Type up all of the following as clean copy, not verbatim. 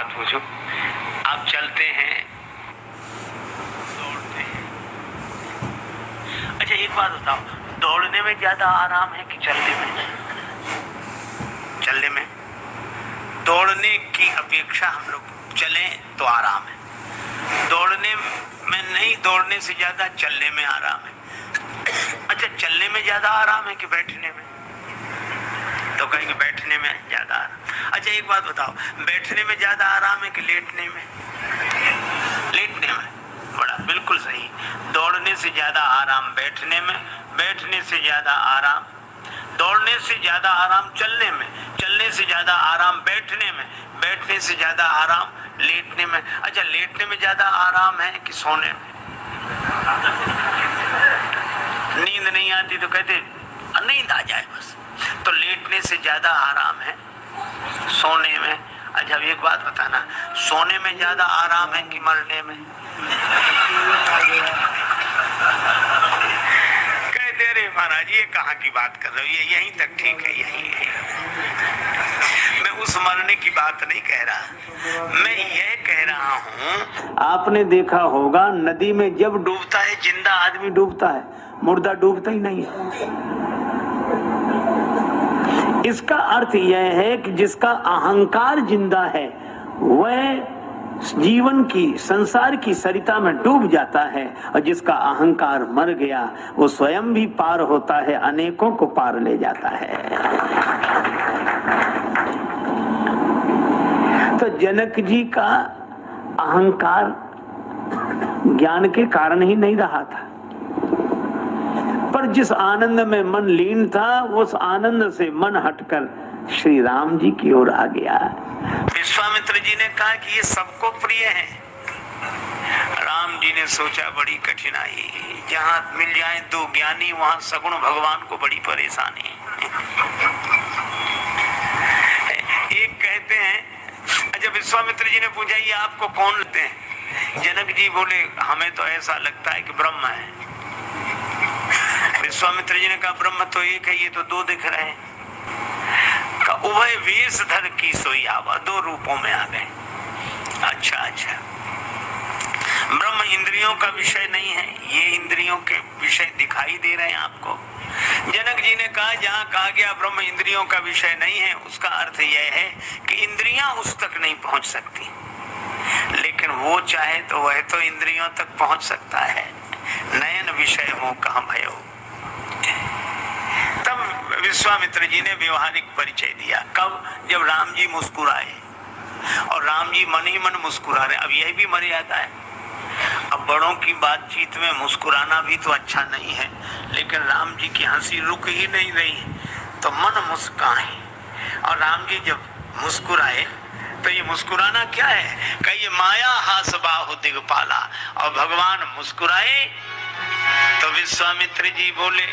बात पूछूं, आप चलते हैं, दौड़ते हैं, अच्छा एक बात बताओ, दौड़ने में ज्यादा आराम है कि चलने में? चलने में। दौड़ने की अपेक्षा हम लोग चलें तो आराम है, दौड़ने में नहीं, दौड़ने से ज्यादा चलने में आराम है। अच्छा चलने में ज्यादा आराम है कि बैठने में? तो कहेंगे बैठने में ज्यादा आराम। अच्छा एक बात बताओ, बैठने में ज्यादा आराम है कि लेटने में? लेटने में। बड़ा बिल्कुल सही। दौड़ने से ज्यादा आराम बैठने में, बैठने से ज्यादा आराम दौड़ने से ज्यादा आराम चलने में, चलने से ज्यादा आराम बैठने में, बैठने से ज्यादा आराम लेटने में। अच्छा लेटने में ज्यादा आराम है कि सोने में? नींद नहीं आती तो कहते नींद आ जाए बस, तो लेटने से ज्यादा आराम है सोने में। अच्छा एक बात बताना, सोने में ज्यादा आराम है कि मरने में? कहते अरे महाराज ये कहाँ की बात कर रहे हो, ये यहीं तक ठीक है, यहीं है। मैं उस मरने की बात नहीं कह रहा, मैं ये कह रहा हूँ, आपने देखा होगा नदी में जब डूबता है जिंदा आदमी डूबता है, मुर्दा डूबता ही नहीं है। इसका अर्थ यह है कि जिसका अहंकार जिंदा है वह जीवन की, संसार की सरिता में डूब जाता है, और जिसका अहंकार मर गया वो स्वयं भी पार होता है, अनेकों को पार ले जाता है। तो जनक जी का अहंकार ज्ञान के कारण ही नहीं रहा था, पर जिस आनंद में मन लीन था उस आनंद से मन हटकर श्री राम जी की ओर आ गया। विश्वामित्र जी ने कहा कि ये सबको प्रिय है। राम जी ने सोचा बड़ी कठिनाई, जहाँ मिल जाए दो ज्ञानी वहाँ सगुण भगवान को बड़ी परेशानी। एक कहते हैं, जब विश्वामित्र जी ने पूछा ये आपको कौन लगते हैं? जनक जी बोले हमें तो ऐसा लगता है कि ब्रह्म है। विश्वामित्र जी ने कहा ब्रह्म तो एक है, ये तो दो दिख रहे हैं। का उभय वेश धर की सोई आवा, दो रूपों में आ गए। अच्छा अच्छा, ब्रह्म इंद्रियों का विषय नहीं है, ये इंद्रियों के विषय दिखाई दे रहे हैं आपको। जनक जी ने कहा जहाँ कहा गया ब्रह्म इंद्रियों का विषय नहीं है, उसका अर्थ यह है कि इंद्रियां उस तक नहीं पहुंच सकती, लेकिन वो चाहे तो वह तो इंद्रियों तक पहुंच सकता है। नयन विषय मोह कहाँ भयो। तब विश्वामित्र जी ने व्यवहारिक परिचय दिया। कब? जब राम जी मुस्कुराए, और राम जी मन ही मन मुस्कुरा रहे। अब यह भी मर्यादा है, अब बड़ों की बातचीत में मुस्कुराना भी तो अच्छा नहीं है, लेकिन राम जी की हंसी रुक ही नहीं रही, तो मन मुस्काए। और राम जी जब मुस्कुराए तो ये मुस्कुराना क्या है? कि ये माया हास बाहु दिगपाला, और भगवान मुस्कुराए तो विश्वामित्र जी बोले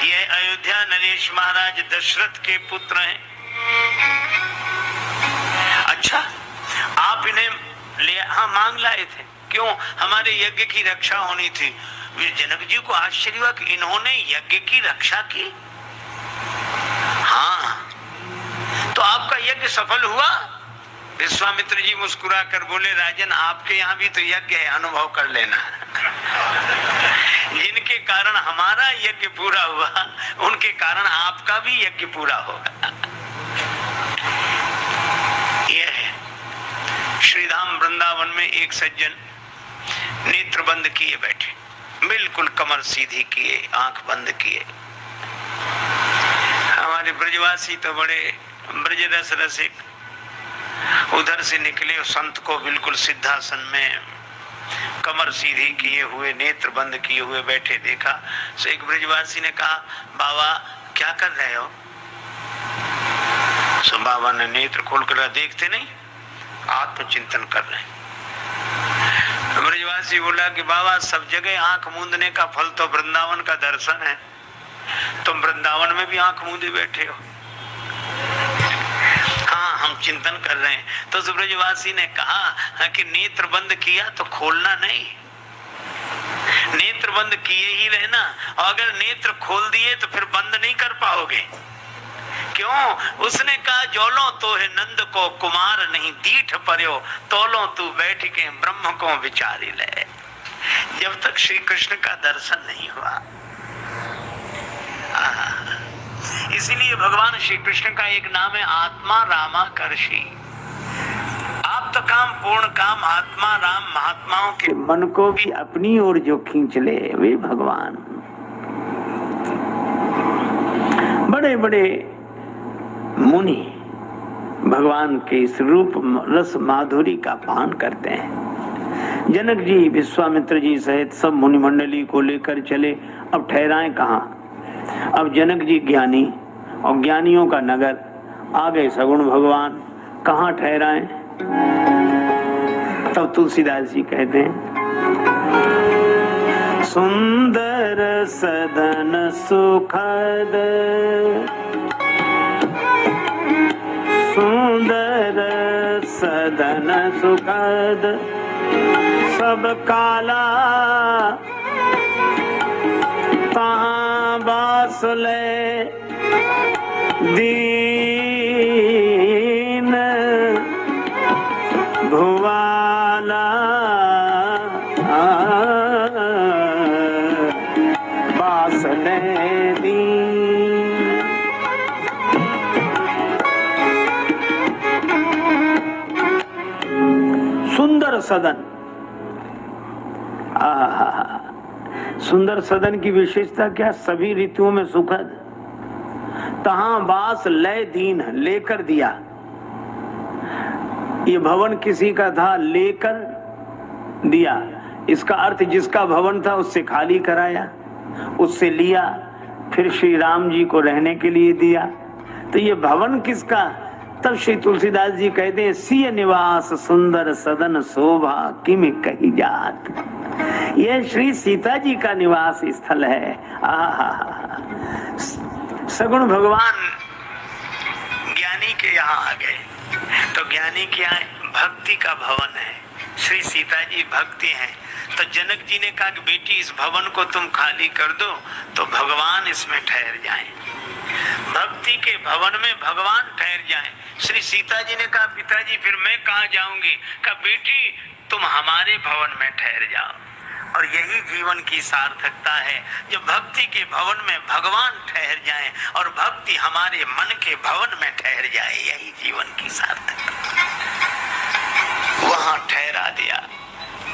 ये अयोध्या नरेश महाराज दशरथ के पुत्र हैं। अच्छा आप इन्हें ले मांग लाए थे, क्यों? हमारे यज्ञ की रक्षा होनी थी। जनक जी को आश्चर्य हुआ कि इन्होंने यज्ञ की रक्षा की। हाँ, तो आपका यज्ञ सफल हुआ? विश्वामित्र जी मुस्कुरा कर बोले राजन आपके यहाँ भी तो यज्ञ है, अनुभव कर लेना। जिनके कारण हमारा यज्ञ पूरा हुआ उनके कारण आपका भी यज्ञ पूरा होगा। यह है श्रीधाम वृंदावन में एक सज्जन नेत्र बंद किए बैठे, बिल्कुल कमर सीधी किए, आंख बंद किए। हमारे ब्रजवासी तो बड़े ब्रज रस रसिक, उधर से निकले संत को बिल्कुल सिद्धासन में कमर सीधी किए हुए, नेत्र बंद किए हुए बैठे देखा। तो एक ब्रजवासी ने कहा बाबा क्या कर रहे हो? तो बाबा ने नेत्र खोलकर देखते नहीं, आत्मचिंतन कर रहे हैं। ब्रजवासी बोला कि बाबा सब जगह आंख मूंदने का फल तो वृंदावन का दर्शन है, तुम वृंदावन में भी आंख मूंदे बैठे हो। हाँ हम चिंतन कर रहे हैं। तो ब्रजवासी ने कहा कि नेत्र बंद किया तो खोलना नहीं, बंद किए ही रहना, और अगर नेत्र खोल दिए तो फिर बंद नहीं कर पाओगे। क्यों? उसने कहा जोलो तो है नंद को कुमार नहीं दीठ पर्यो, तोलो तू बैठ के ब्रह्म को विचारी ले। जब तक श्री कृष्ण का दर्शन नहीं हुआ, इसीलिए भगवान श्री कृष्ण का एक नाम है आत्मा रामाकर्षी। आप तो काम पूर्ण काम आत्मा राम महात्माओं के मन को भी अपनी ओर जो खींच ले वे भगवान। बड़े बड़े मुनि भगवान के इस रूप रस माधुरी का पान करते हैं। जनक जी विश्वामित्र जी सहित सब मुनि मंडली को लेकर चले। अब ठहराएं कहाँ? अब जनक जी ज्ञानी और ज्ञानियों का नगर आ गए सगुण भगवान, कहाँ ठहराएं? तब तुलसीदास जी कहते हैं सुंदर सदन सुखद, सुंदर सदन सुखद सब काला, तहाँ बास ले दीन भुवाला, बास ले दीन। सुंदर सदन, सुंदर सदन की विशेषता क्या? सभी ऋतुओं में सुखद, तहां बास लय दीन, लेकर दिया। ये भवन किसी का था, लेकर दिया। इसका अर्थ जिसका भवन था उससे खाली कराया, उससे लिया, फिर श्री राम जी को रहने के लिए दिया। तो ये भवन किसका? तब श्री तुलसीदास जी कहते हैं सिय निवास सुंदर सदन शोभा किम कही जात। यह श्री सीता जी का निवास स्थल है। सगुण भगवान ज्ञानी के यहाँ आ गए, तो ज्ञानी के यहाँ भक्ति का भवन है, श्री सीता जी भक्ति है। तो जनक जी ने कहा कि बेटी इस भवन को तुम खाली कर दो तो भगवान इसमें ठहर जाएं। भक्ति के भवन में भगवान ठहर जाएं। श्री सीता जी ने कहा पिताजी फिर मैं कहाँ जाऊंगी? कहा बेटी तुम हमारे भवन में ठहर जाओ। और यही जीवन की सार्थकता है, जब भक्ति के भवन में भगवान ठहर जाएं और भक्ति हमारे मन के भवन में ठहर जाए, यही जीवन की सार्थकता। वहां ठहरा दिया,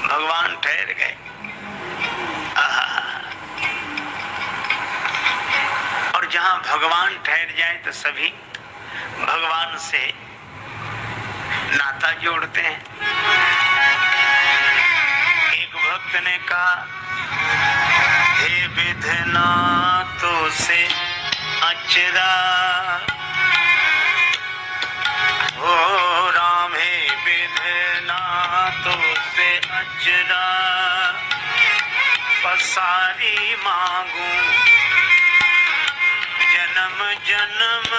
भगवान ठहर गए। और जहां भगवान ठहर जाए तो सभी भगवान से नाता जोड़ते हैं। एक भक्त ने कहा हे विधनातो से अचरा, हो राम हे विधनातो से अचरा, पसारी मांगू जन्म जन्म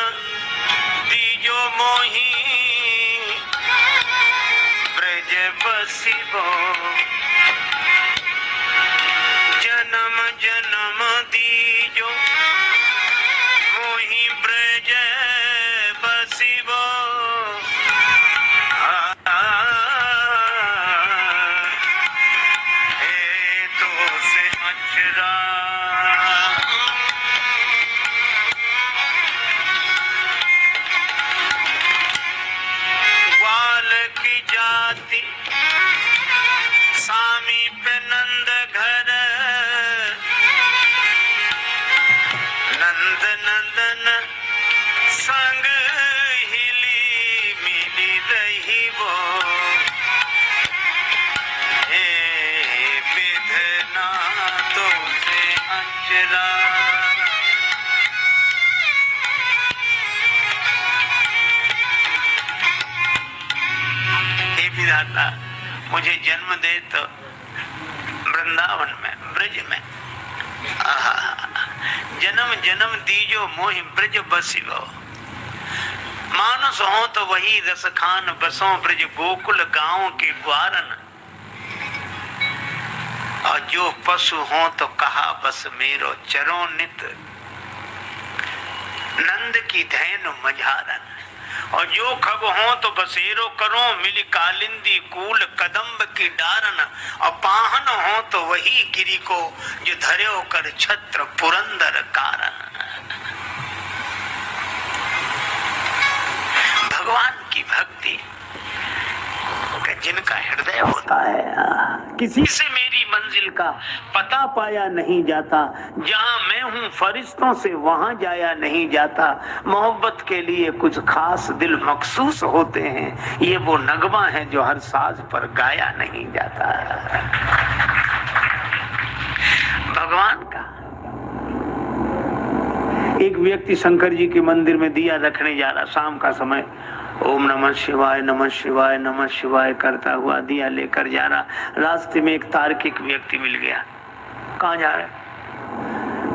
दीजो मोही, ब्रज बसिबो जन्म जन्म दीजो मोही, ब्रज बसिबो। हे तो से अचरा, जाति सामीप नंद घर, नंद नंदन संग हिली मिली रही वो, हे विधना तो से अचरा। विधाता मुझे जन्म दे तो वृंदावन में, ब्रज में। जन्म जन्म दीजो मोहि ब्रज बसिबो, मानुस हो तो वही रस खान बसों ब्रज गोकुल गांव के ग्वारन। और जो पशु हो तो कहा बस मेरो चरो नित, नंद की धैन मझारन। और जो खब हो तो बसेरो करो, मिली कालिंदी कूल कदम्ब की डारन। और पाहन हो तो वही गिरी को, जो धर्यो कर छत्र पुरंदर कारण। भगवान की भक्ति जिनका हृदय होता है, किसी से मेरी मंजिल का पता पाया नहीं जाता, जहां मैं हूं फरिश्तों से वहां जाया नहीं जाता। मोहब्बत के लिए कुछ खास दिल मखसूस होते हैं, ये वो नगमा है जो हर साज पर गाया नहीं जाता। भगवान का एक व्यक्ति शंकर जी के मंदिर में दिया रखने जा रहा, शाम का समय, ओम नमः शिवाय नमः शिवाय नमः शिवाय करता हुआ दिया लेकर जा रहा। रास्ते में एक तार्किक व्यक्ति मिल गया। कहाँ जा रहे?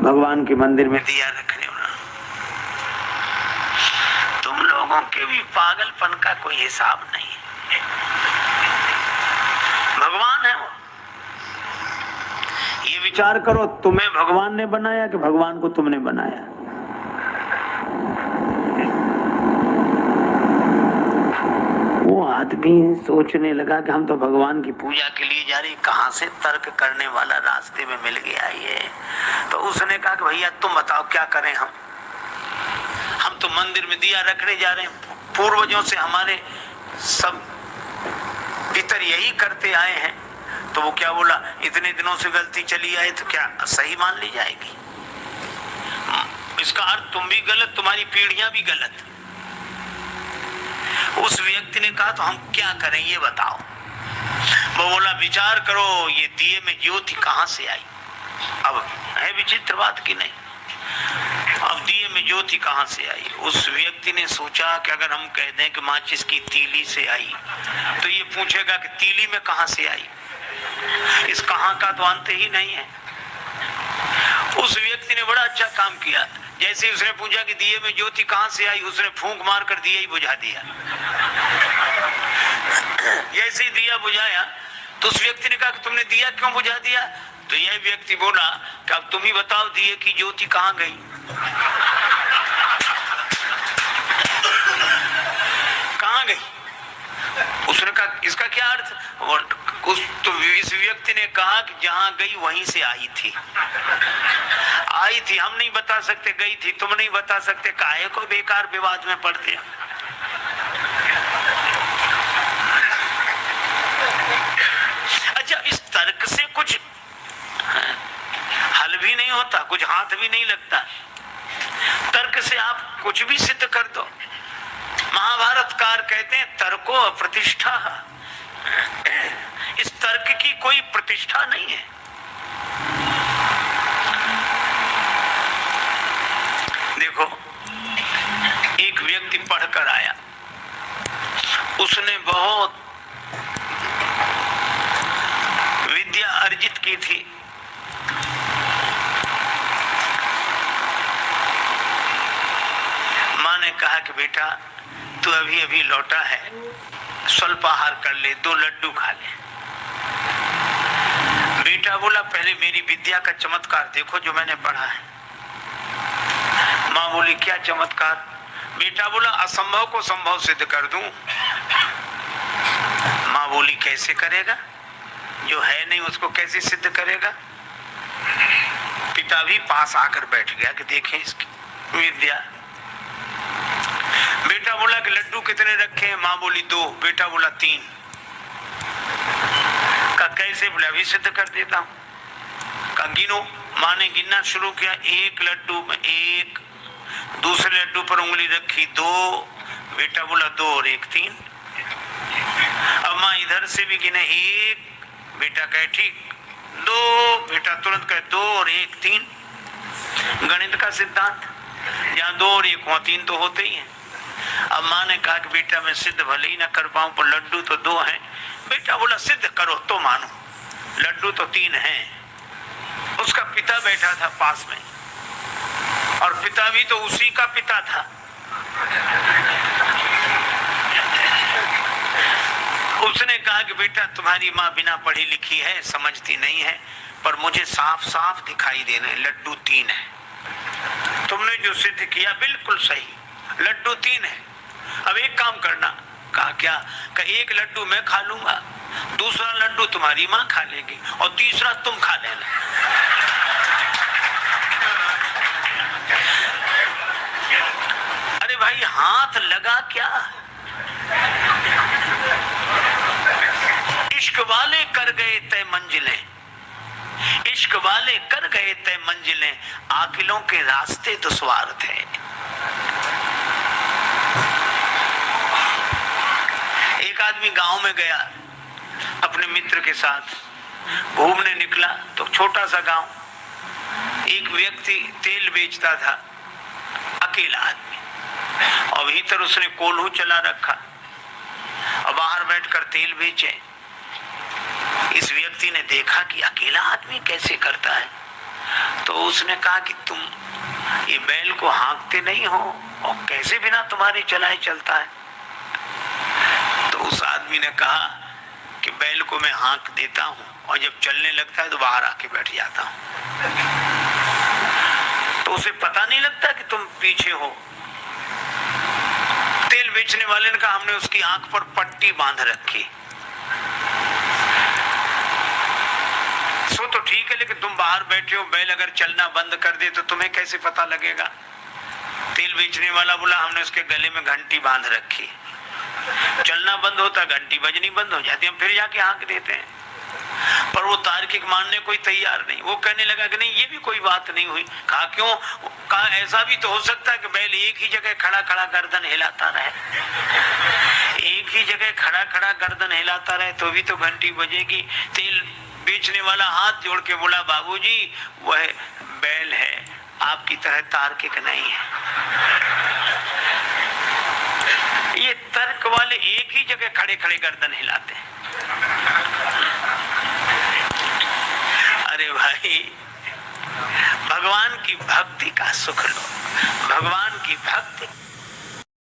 भगवान के मंदिर में दिया रखने वाला। तुम लोगों के भी पागलपन का कोई हिसाब नहीं है। भगवान है वो। ये विचार करो, तुम्हें भगवान ने बनाया कि भगवान को तुमने बनाया? आदमी सोचने लगा कि हम तो भगवान की पूजा के लिए जा रहे, कहां से तर्क करने वाला रास्ते में मिल गया ये। तो उसने कहा कि भैया तुम बताओ क्या करें हम तो मंदिर में दिया रखने जा रहे हैं, पूर्वजों से हमारे सब पितर यही करते आए हैं। तो वो क्या बोला, इतने दिनों से गलती चली आई तो क्या सही मान ली जाएगी? इसका अर्थ तुम भी गलत, तुम्हारी पीढ़ियां भी गलत। उस व्यक्ति ने कहा तो हम क्या करें ये बताओ। वो बोला विचार करो, ये दिए में ज्योति कहां से आई? अब है विचित्र बात की नहीं, अब दिए में ज्योति कहां से आई? उस व्यक्ति ने सोचा कि अगर हम कह दें कि माचिस की तीली से आई, तो ये पूछेगा कि तीली में कहां से आई। इस कहां का तो अंत ही नहीं है। उस व्यक्ति ने बड़ा अच्छा काम किया। जैसे ही उसने पूछा कि दिए में ज्योति कहां से आई, उसने फूंक मार कर दिया ही बुझा दिया। जैसे ही दिया बुझाया तो उस व्यक्ति ने कहा कि तुमने दिया क्यों बुझा दिया? तो यह व्यक्ति बोला कि अब तुम ही बताओ दिए की ज्योति कहां गई। कहां गई? उसने कहा इसका क्या अर्थ? तो इस व्यक्ति ने कहा कि जहां गई वहीं से आई थी। आई थी, हम नहीं बता सकते, गई थी तुम नहीं बता सकते, काहे को बेकार विवाद में पड़ते हैं। अच्छा, इस तर्क से कुछ हल भी नहीं होता, कुछ हाथ भी नहीं लगता। तर्क से आप कुछ भी सिद्ध कर दो। महाभारतकार कहते हैं तर्को अप्रतिष्ठा। इस तर्क की कोई प्रतिष्ठा नहीं है। देखो, एक व्यक्ति पढ़कर आया, उसने बहुत विद्या अर्जित की थी। माँ ने कहा कि बेटा तू अभी अभी लौटा है, स्वल्पाहार कर ले, 2 लड्डू खा ले। बेटा बोला पहले मेरी विद्या का चमत्कार देखो जो मैंने पढ़ा है। माँ बोली क्या चमत्कार? बेटा बोला असंभव को संभव सिद्ध कर दूं। माँ बोली कैसे करेगा? जो है नहीं उसको कैसे सिद्ध करेगा? पिता भी पास आकर बैठ गया कि देखें इसकी विद्या। बेटा बोला कि लड्डू कितने रखे हैं? माँ बोली 2। बेटा बोला 3। का कैसे? बोला अभी सिद्ध कर देता हूं। का गिनो। माँ ने गिनना शुरू किया, 1 लड्डू में 1, दूसरे लड्डू पर उंगली रखी 2। बेटा बोला 2 और 1 3। अब माँ इधर से भी गिने 1, बेटा कहे ठीक 2, बेटा तुरंत कहे 2 और 1 3। गणित का सिद्धांत, जहाँ 2 और 1 वहाँ 3 तो होते ही हैं। अब माँ ने कहा कि बेटा मैं सिद्ध भले ही ना कर पाऊं पर लड्डू तो 2 हैं। बेटा बोला सिद्ध करो तो मानो, लड्डू तो 3 हैं। उसका पिता बैठा था पास में, और पिता भी तो उसी का पिता था। उसने कहा कि बेटा तुम्हारी माँ बिना पढ़ी लिखी है, समझती नहीं है, पर मुझे साफ साफ दिखाई दे रहे लड्डू 3 है। तुमने जो सिद्ध किया बिल्कुल सही, लड्डू 3 है। अब एक काम करना। कहा क्या? कि एक लड्डू मैं खा लूंगा, दूसरा लड्डू तुम्हारी माँ खा लेगी और तीसरा तुम खा लेना। अरे भाई हाथ लगा क्या? इश्क वाले कर गए तय मंजिलें, इश्क वाले कर गए तय मंजिलें, आकिलों के रास्ते दुश्वार थे। एक आदमी गांव में गया, अपने मित्र के साथ घूमने निकला तो छोटा सा गांव, एक व्यक्ति तेल बेचता था, अकेला आदमी, और भीतर उसने कोल्हू चला रखा और बाहर बैठकर तेल बेचे। इस व्यक्ति ने देखा कि अकेला आदमी कैसे करता है, तो उसने कहा कि तुम ये बैल को हाँकते नहीं हो और कैसे बिना तुम्हारे चलाए चलता है? तो उस आदमी ने कहा कि बैल को मैं हाँक देता हूं और जब चलने लगता है तो बाहर आके बैठ जाता हूं। तो उसे पता नहीं लगता कि तुम पीछे हो। तेल बेचने वाले ने कहा हमने उसकी आंख पर पट्टी बांध रखी। सो तो ठीक है, लेकिन तुम बाहर बैठे हो, बैल अगर चलना बंद कर दे तो तुम्हें कैसे पता लगेगा? तेल बेचने वाला बोला हमने उसके गले में घंटी बांध रखी, चलना बंद होता घंटी बजनी बंद हो जाती, हम फिर जाके हाँक देते हैं। पर वो तार्किक मानने कोई तैयार नहीं। वो कहने लगा कि नहीं ये भी कोई बात नहीं हुई। कहा क्यों? कहा ऐसा भी तो हो सकता है कि बैल एक ही जगह खड़ा खड़ा गर्दन हिलाता रहे, एक ही जगह खड़ा खड़ा गर्दन हिलाता रहे तो भी तो घंटी बजेगी। तेल बेचने वाला हाथ जोड़ के बोला बाबूजी वह बैल है, आपकी तरह तार्किक नहीं है। ये तर्क वाले एक ही जगह खड़े खड़े गर्दन हिलाते हैं। अरे भाई भगवान की भक्ति का सुख लो, भगवान की भक्ति